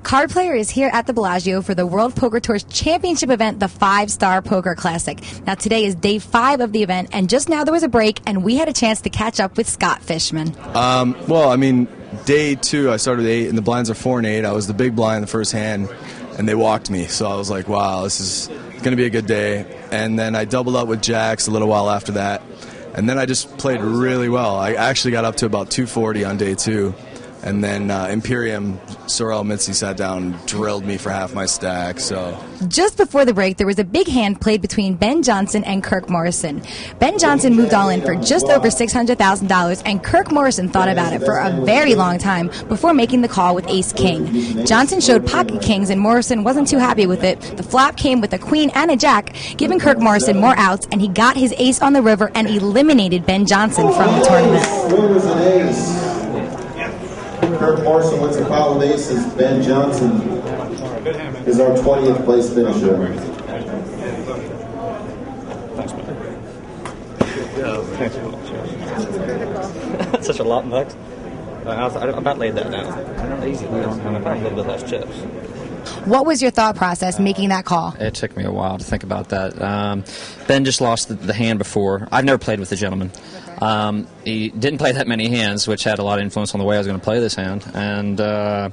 Card Player is here at the Bellagio for the World Poker Tour's championship event, the 5-Star Poker Classic. Now, today is day 5 of the event, and just now there was a break, and we had a chance to catch up with Scott Fishman. Well, I mean, day 2, I started with 8, and the blinds are 4 and 8. I was the big blind the first hand, and they walked me. So I was like, wow, this is going to be a good day. And then I doubled up with jacks a little while after that. And then I just played really well. I actually got up to about 240 on day 2. And then Imperium, Sorel Mizzi sat down and drilled me for half my stack. So just before the break, there was a big hand played between Ben Johnson and Kirk Morrison. Ben Johnson moved all in for just over $600,000, and Kirk Morrison thought about it for a very long time before making the call with ace-king. Johnson showed pocket kings, and Morrison wasn't too happy with it. The flop came with a queen and a jack, giving Kirk Morrison more outs, and he got his ace on the river and eliminated Ben Johnson from the tournament. Kirk Morrison wins the pile with aces. Ben Johnson is our 20th place finisher. That's such a lot, Max. I about laid that down. I know easy. I'm a little bit less chips. What was your thought process making that call? It took me a while to think about that. Ben just lost the hand before. I've never played with the gentleman. He didn't play that many hands, which had a lot of influence on the way I was going to play this hand. And but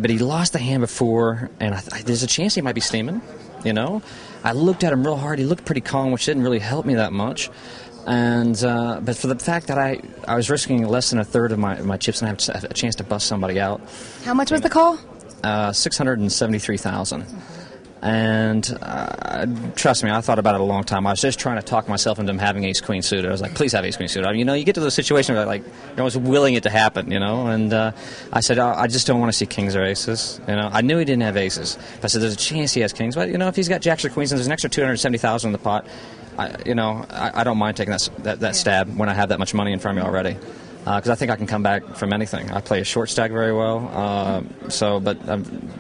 he lost the hand before, and there's a chance he might be steaming. You know, I looked at him real hard. He looked pretty calm, which didn't really help me that much. And but for the fact that I was risking less than a third of my chips and I have a chance to bust somebody out. How much was the call? $673,000. And trust me, I thought about it a long time. I was just trying to talk myself into him having ace-queen suited. I was like, please have ace-queen suited. I mean, you know, you get to those situations where like you're almost willing it to happen, you know. And I said, I just don't want to see kings or aces. You know, I knew he didn't have aces. I said, there's a chance he has kings, but you know, if he's got jacks or queens and there's an extra $270,000 in the pot, I don't mind taking that stab when I have that much money in front of me already. Because I think I can come back from anything. I play a short stack very well, but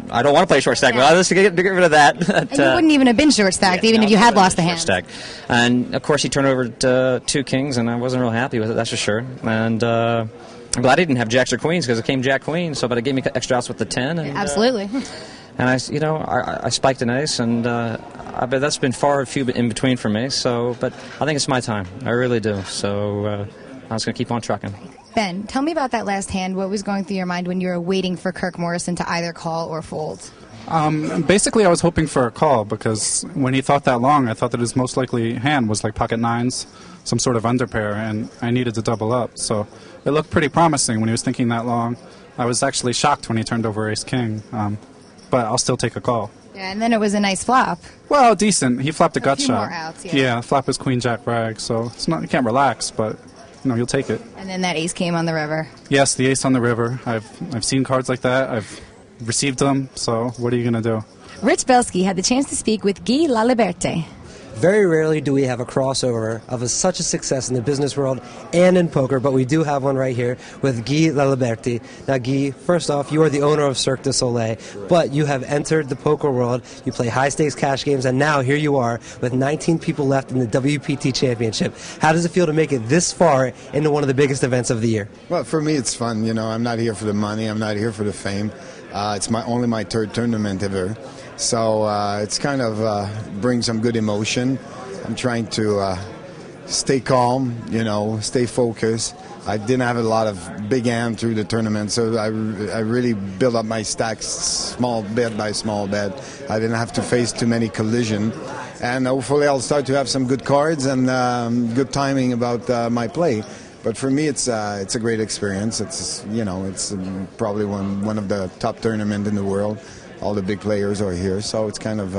I don't want to play a short stack. But let's get rid of that. And you wouldn't even have been short stacked, even if you had lost the hand. Stack. And of course, he turned over 2 kings, and I wasn't real happy with it. That's for sure. And I'm glad he didn't have jacks or queens because it came jack queen. So, but it gave me extra outs with the 10. And, absolutely. And I spiked an ace, and I bet that's been far and few in between for me. So, but I think it's my time. I really do. So. I was going to keep on trucking. Ben, tell me about that last hand. What was going through your mind when you were waiting for Kirk Morrison to either call or fold? Basically, I was hoping for a call because when he thought that long, I thought that his most likely hand was like pocket nines, some sort of underpair, and I needed to double up. So it looked pretty promising when he was thinking that long. I was actually shocked when he turned over ace-king, but I'll still take a call. Yeah, and then it was a nice flop. Well, decent. He flopped a gut few shot. More outs, yeah, flop is queen jack rag, so it's not, you can't relax, but no, you'll take it. And then that ace came on the river. Yes, the ace on the river. I've seen cards like that. I've received them. So what are you going to do? Rich Belsky had the chance to speak with Gil Laliberte. Very rarely do we have a crossover of such a success in the business world and in poker, but we do have one right here with Gil Laliberte. Now, Guy, first off, you are the owner of Cirque du Soleil, but you have entered the poker world. You play high-stakes cash games, and now here you are with 19 people left in the WPT Championship. How does it feel to make it this far into one of the biggest events of the year? Well, for me, it's fun. You know, I'm not here for the money. I'm not here for the fame. It's only my 3rd tournament ever. So it's kind of brings some good emotion. I'm trying to stay calm, you know, stay focused. I didn't have a lot of big hand through the tournament, so I really built up my stacks small bet by small bet. I didn't have to face too many collision. And hopefully I'll start to have some good cards and good timing about my play. But for me, it's a great experience. It's it's probably one of the top tournaments in the world. All the big players are here, so it's kind of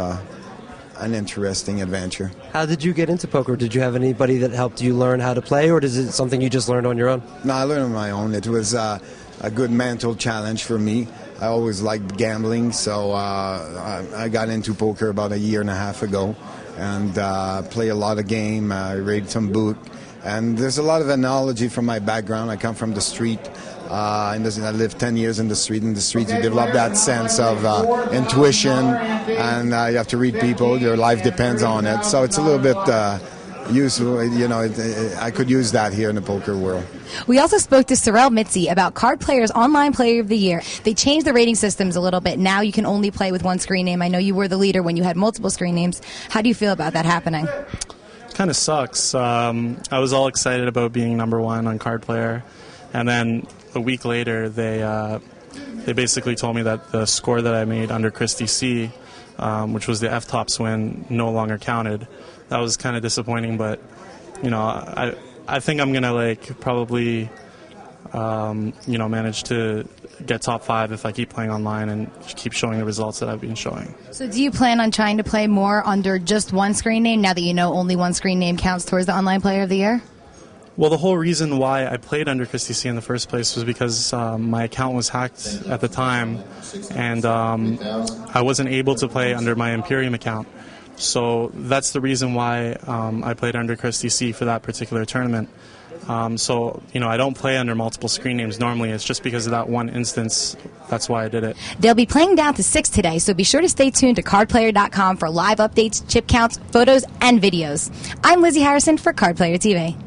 an interesting adventure. How did you get into poker? Did you have anybody that helped you learn how to play, or is it something you just learned on your own? No, I learned on my own. It was a good mental challenge for me. I always liked gambling, so I got into poker about 1.5 years ago and play a lot of game. I read some book. And there's a lot of analogy from my background. I come from the street. I lived 10 years in the street. In the street, you develop that sense of intuition, and you have to read people. Your life depends on it. So it's a little bit I could use that here in the poker world. We also spoke to Sorel Mizzi about Card Player's Online Player of the Year. They changed the rating systems a little bit. Now you can only play with one screen name. I know you were the leader when you had multiple screen names. How do you feel about that happening? Kind of sucks. I was all excited about being number one on Card Player, and then a week later they basically told me that the score that I made under Christie C, which was the F-Tops win, no longer counted. That was kind of disappointing, but I think I'm gonna probably manage to get top 5 if I keep playing online and keep showing the results that I've been showing. So do you plan on trying to play more under just one screen name now that you know only one screen name counts towards the Online Player of the Year? Well, the whole reason why I played under Christie C in the first place was because my account was hacked at the time, and I wasn't able to play under my Imperium account. So that's the reason why I played under Christie C for that particular tournament. So I don't play under multiple screen names normally. It's just because of that one instance. That's why I did it. They'll be playing down to 6 today, so be sure to stay tuned to cardplayer.com for live updates, chip counts, photos, and videos. I'm Lizzie Harrison for Card Player TV.